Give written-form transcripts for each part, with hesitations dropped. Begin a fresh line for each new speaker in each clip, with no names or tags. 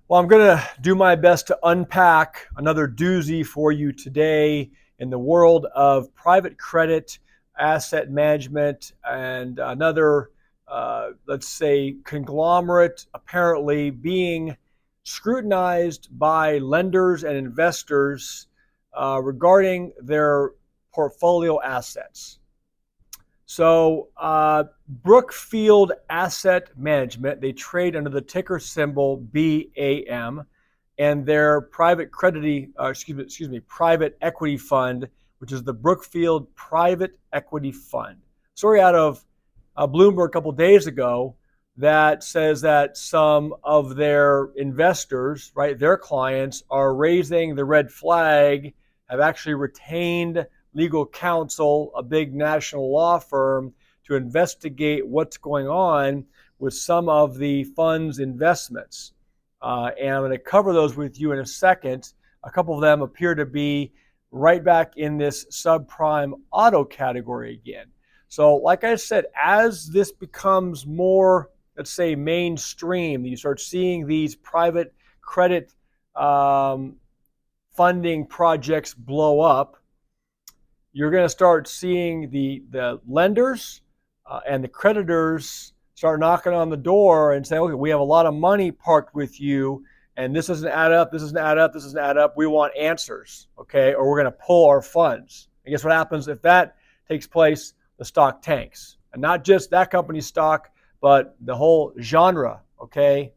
Well, I'm going to do my best to unpack another doozy for you today in the world of private credit, asset management, and another, let's say, conglomerate apparently being scrutinized by lenders and investors regarding their portfolio assets. So, Brookfield Asset Management, they trade under the ticker symbol BAM, and their private private equity fund, which is the Brookfield Private Equity Fund. Story out of Bloomberg a couple days ago that says that some of their investors, right, their clients, are raising the red flag, have actually retained legal counsel, a big national law firm, to investigate what's going on with some of the fund's investments. And I'm going to cover those with you in a second. A couple of them appear to be right back in this subprime auto category again. So like I said, as this becomes more, let's say, mainstream, you start seeing these private credit funding projects blow up, you're going to start seeing the lenders and the creditors start knocking on the door and say, okay, we have a lot of money parked with you, and this doesn't add up, this doesn't add up, this doesn't add up. We want answers, okay? Or we're going to pull our funds. And guess what happens if that takes place? The stock tanks. And not just that company's stock, but the whole genre, okay?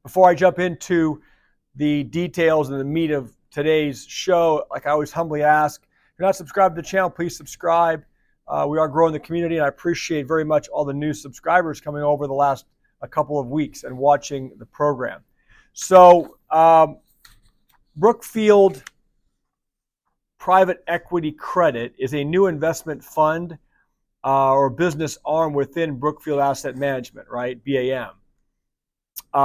Before I jump into the details and the meat of today's show, like I always humbly ask, if you're not subscribed to the channel, please subscribe. We are growing the community, and I appreciate very much all the new subscribers coming over the last couple of weeks and watching the program. So, Brookfield Private Equity Credit is a new investment fund or business arm within Brookfield Asset Management, right? BAM.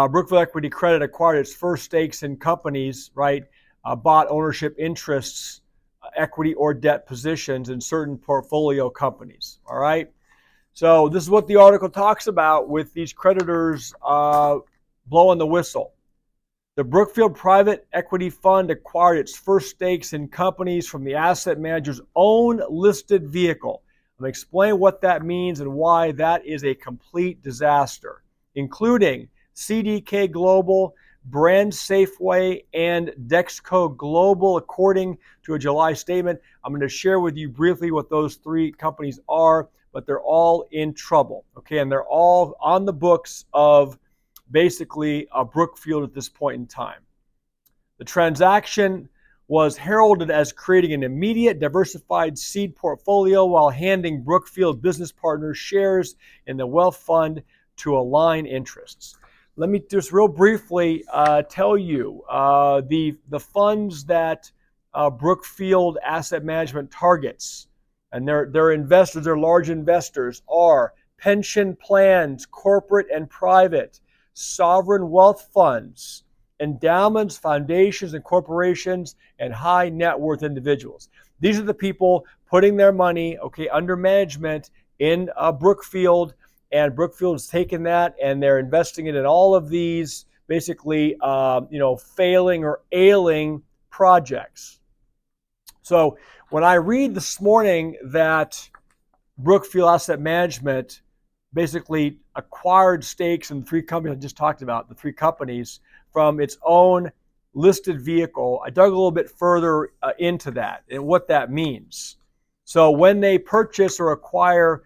Brookfield Equity Credit acquired its first stakes in companies, right? Bought ownership interests, equity or debt positions in certain portfolio companies, all right? So this is what the article talks about with these creditors blowing the whistle. The Brookfield Private Equity Fund acquired its first stakes in companies from the asset manager's own listed vehicle. I'm going to explain what that means and why that is a complete disaster, including CDK Global, Brand Safeway, and Dexco Global, according to a July statement. I'm going to share with you briefly what those three companies are, but they're all in trouble, okay? And they're all on the books of basically Brookfield at this point in time. The transaction was heralded as creating an immediate diversified seed portfolio while handing Brookfield business partners shares in the wealth fund to align interests. Let me just real briefly tell you the funds that Brookfield Asset Management targets, and their investors, their large investors, are pension plans, corporate and private, sovereign wealth funds, endowments, foundations, and corporations, and high net worth individuals. These are the people putting their money, okay, under management in Brookfield. And Brookfield's taken that and they're investing it in all of these basically, failing or ailing projects. So when I read this morning that Brookfield Asset Management basically acquired stakes in the three companies I just talked about, the three companies, from its own listed vehicle, I dug a little bit further into that and what that means. So when they purchase or acquire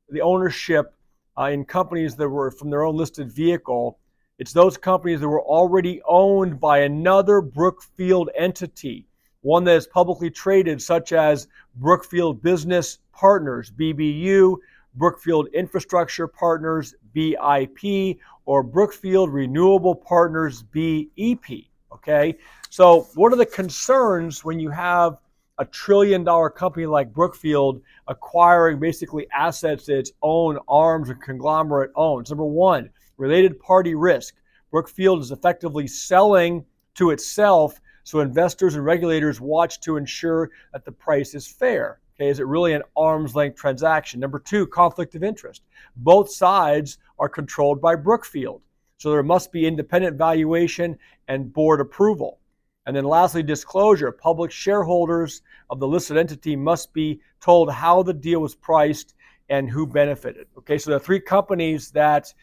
the ownership in companies that were from their own listed vehicle, it's those companies that were already owned by another Brookfield entity, one that is publicly traded, such as Brookfield Business Partners, BBU, Brookfield Infrastructure Partners, BIP, or Brookfield Renewable Partners, BEP, okay? So what are the concerns when you have a $1 trillion company like Brookfield acquiring basically assets that its own arms or conglomerate owns? Number one, related party risk. Brookfield is effectively selling to itself, so investors and regulators watch to ensure that the price is fair. Okay, is it really an arm's length transaction? Number two, conflict of interest. Both sides are controlled by Brookfield. So there must be independent valuation and board approval. And then lastly, disclosure. Public shareholders of the listed entity must be told how the deal was priced and who benefited. Okay, so the three companies that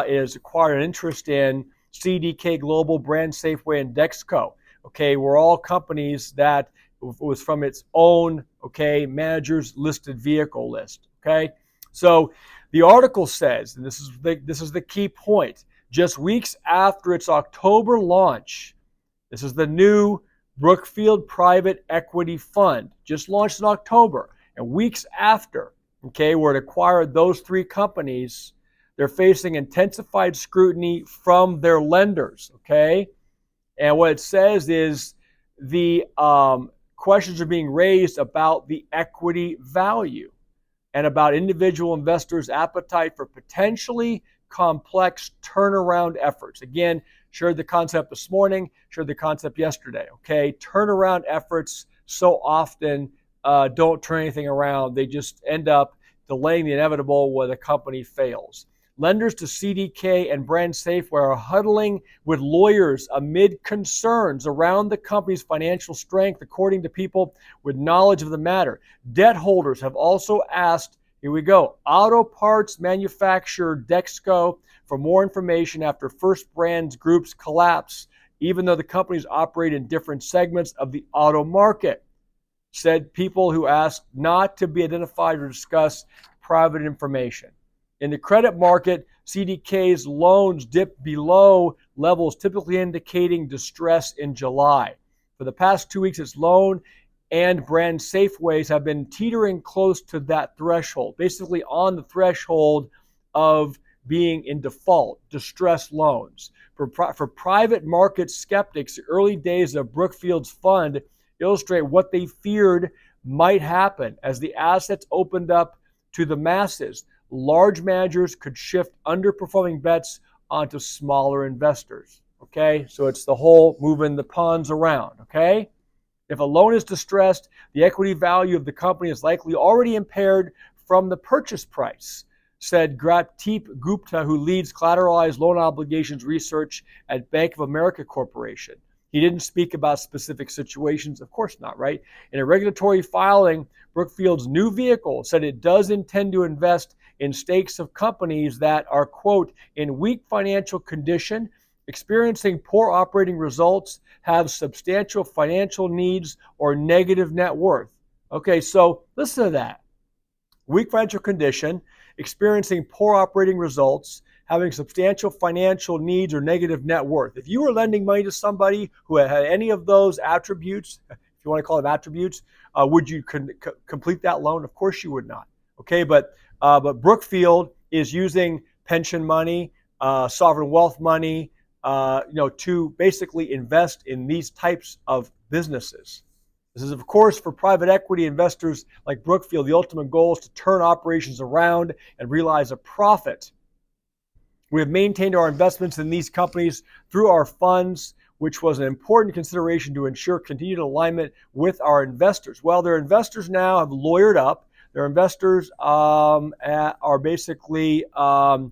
is acquired an interest in, CDK Global, Brand Safeway, and Dexco, okay, were all companies that was from its own, okay, manager's listed vehicle list, okay? So the article says, and this is the key point, just weeks after its October launch, this is the new Brookfield Private Equity Fund, just launched in October, and weeks after, okay, where it acquired those three companies, they're facing intensified scrutiny from their lenders, okay? And what it says is the questions are being raised about the equity value and about individual investors' appetite for potentially complex turnaround efforts. Again, shared the concept this morning, shared the concept yesterday, okay? Turnaround efforts so often don't turn anything around. They just end up delaying the inevitable where the company fails. Lenders to CDK and Brand Safeway are huddling with lawyers amid concerns around the company's financial strength, according to people with knowledge of the matter. Debt holders have also asked, here we go, auto parts manufacturer Dexco for more information after First Brands Group's collapse, even though the companies operate in different segments of the auto market. Said people who asked not to be identified or discuss private information. In the credit market, CDK's loans dipped below levels typically indicating distress in July. For the past 2 weeks, its loan and Brand Safeways have been teetering close to that threshold, basically on the threshold of being in default, distressed loans. For private market skeptics, the early days of Brookfield's fund illustrate what they feared might happen as the assets opened up to the masses. Large managers could shift underperforming bets onto smaller investors. Okay, so it's the whole moving the pawns around. Okay, if a loan is distressed, the equity value of the company is likely already impaired from the purchase price, said Gratdeep Gupta, who leads collateralized loan obligations research at Bank of America Corporation. He didn't speak about specific situations, of course not, right? In a regulatory filing, Brookfield's new vehicle said it does intend to invest in stakes of companies that are, quote, in weak financial condition, experiencing poor operating results, have substantial financial needs, or negative net worth. Okay, so listen to that. Weak financial condition, experiencing poor operating results, having substantial financial needs or negative net worth. If you were lending money to somebody who had any of those attributes, if you want to call them attributes, would you complete that loan? Of course you would not. Okay, but Brookfield is using pension money, sovereign wealth money, to basically invest in these types of businesses. This is, of course, for private equity investors like Brookfield, the ultimate goal is to turn operations around and realize a profit. We have maintained our investments in these companies through our funds, which was an important consideration to ensure continued alignment with our investors. Well, their investors now have lawyered up. Their investors are basically, looking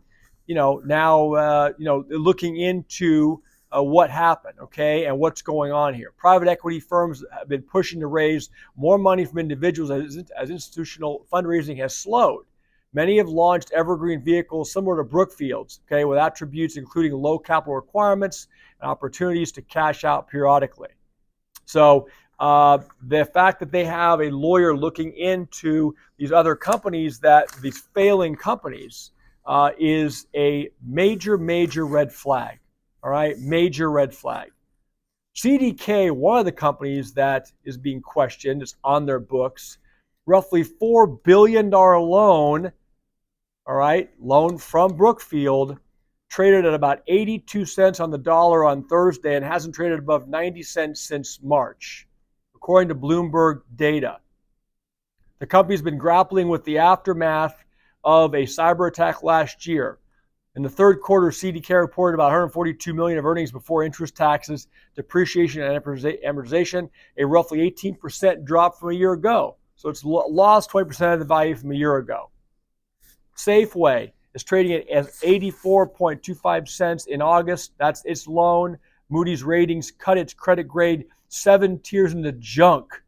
into what happened, okay, and what's going on here. Private equity firms have been pushing to raise more money from individuals as institutional fundraising has slowed. Many have launched evergreen vehicles similar to Brookfield's, okay, with attributes including low capital requirements and opportunities to cash out periodically. So the fact that they have a lawyer looking into these other companies, these failing companies, is a major red flag. All right, major red flag. CDK, one of the companies that is being questioned, is on their books, roughly $4 billion loan, all right, loan from Brookfield, traded at about 82 cents on the dollar on Thursday and hasn't traded above 90 cents since March, according to Bloomberg data. The company's been grappling with the aftermath of a cyber attack last year. In the third quarter, CDK reported about $142 million of earnings before interest, taxes, depreciation, and amortization, a roughly 18% drop from a year ago. So it's lost 20% of the value from a year ago. Safeway is trading at 84.25 cents in August. That's its loan. Moody's Ratings cut its credit grade 7 tiers into junk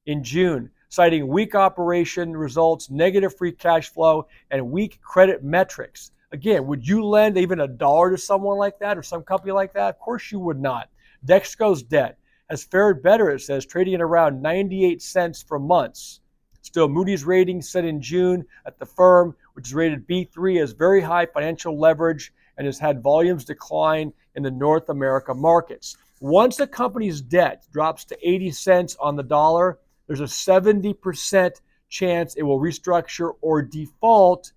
in June, citing weak operation results, negative free cash flow, and weak credit metrics. Again, would you lend even $1 to someone like that or some company like that? Of course you would not. Dexco's debt has fared better, it says, trading at around 98 cents for months. Still, Moody's Ratings said in June that the firm, which is rated B3, has very high financial leverage and has had volumes decline in the North America markets. Once a company's debt drops to 80 cents on the dollar, there's a 70% chance it will restructure or default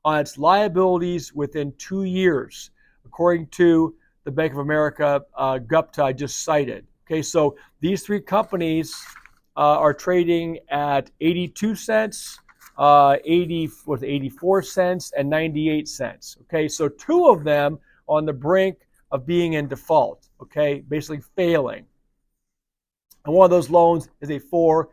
on its liabilities within 2 years, according to the Bank of America Gupta I just cited. Okay, so these three companies are trading at 82 cents, 84 cents, and 98 cents. Okay, so two of them on the brink of being in default. Okay, basically failing. And one of those loans is a $4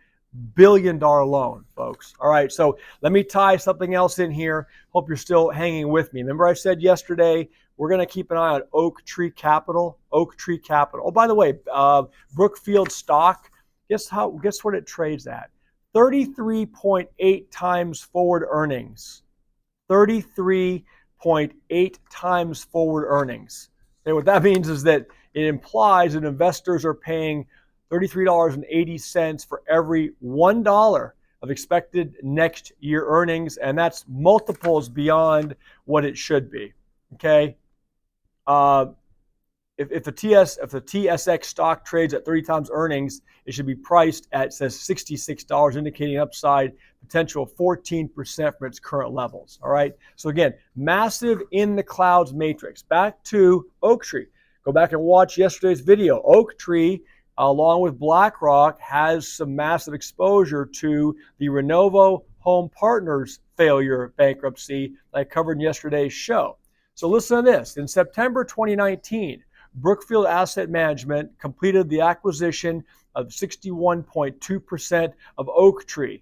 billion loan, folks. All right, so let me tie something else in here. Hope you're still hanging with me. Remember I said yesterday, we're going to keep an eye on Oaktree Capital. Oaktree Capital. Oh, by the way, Brookfield stock, guess what it trades at? 33.8 times forward earnings. 33.8 times forward earnings. Okay, what that means is that it implies that investors are paying $33.80 for every $1 of expected next year earnings, and that's multiples beyond what it should be. Okay, if the TSX stock trades at 30 times earnings, it should be priced at, it says $66, indicating upside potential of 14% from its current levels. All right, so again, massive in the clouds matrix. Back to Oaktree. Go back and watch yesterday's video. Oaktree, along with Blackrock, has some massive exposure to the Renovo Home Partners failure bankruptcy that I covered in yesterday's show. So listen to this. In September 2019, Brookfield Asset Management completed the acquisition of 61.2% of Oaktree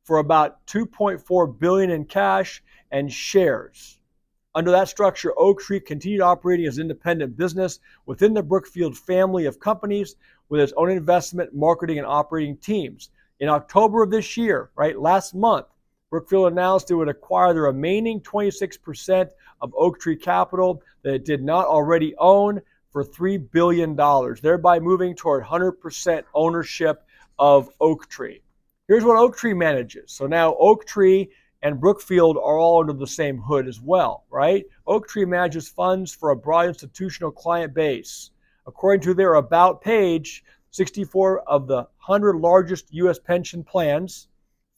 for about $2.4 billion in cash and shares. Under that structure, Oaktree continued operating as an independent business within the Brookfield family of companies with its own investment, marketing, and operating teams. In October of this year, right, last month, Brookfield announced it would acquire the remaining 26% of Oaktree Capital that it did not already own for $3 billion, thereby moving toward 100% ownership of Oaktree. Here's what Oaktree manages. So now Oaktree and Brookfield are all under the same hood as well, right? Oaktree manages funds for a broad institutional client base. According to their About page, 64 of the 100 largest U.S. pension plans,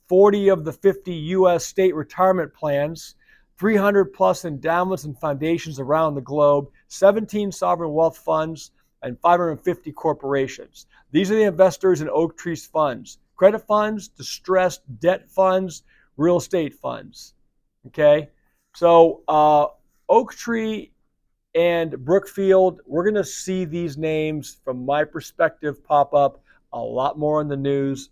40 of the 50 U.S. state retirement plans, 300 plus endowments and foundations around the globe, 17 sovereign wealth funds, and 550 corporations. These are the investors in Oaktree's funds: credit funds, distressed debt funds, real estate funds. Okay, so Oaktree and Brookfield, we're going to see these names, from my perspective, pop up a lot more in the news.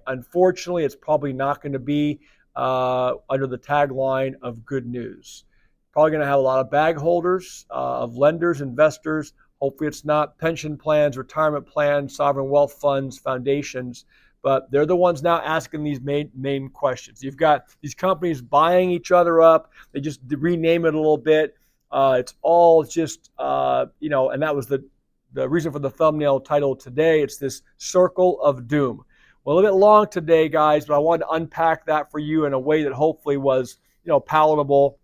Unfortunately, it's probably not going to be under the tagline of good news. Probably going to have a lot of bag holders, of lenders, investors. Hopefully it's not pension plans, retirement plans, sovereign wealth funds, foundations, but they're the ones now asking these main questions. You've got these companies buying each other up. They just rename it a little bit. It's all just, and that was the reason for the thumbnail title today. It's this circle of doom. Well, a little bit long today, guys, but I wanted to unpack that for you in a way that hopefully was, palatable.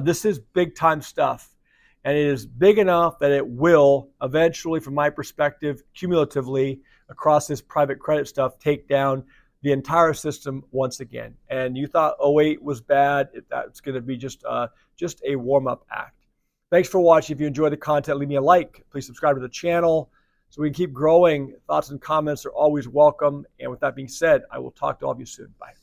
This is big time stuff, and it is big enough that it will eventually, from my perspective, cumulatively across this private credit stuff, take down the entire system once again. And you thought 08 was bad. That's going to be just a warm-up act. Thanks for watching. If you enjoy the content, leave me a like. Please subscribe to the channel so we can keep growing. Thoughts and comments are always welcome. And with that being said, I will talk to all of you soon. Bye.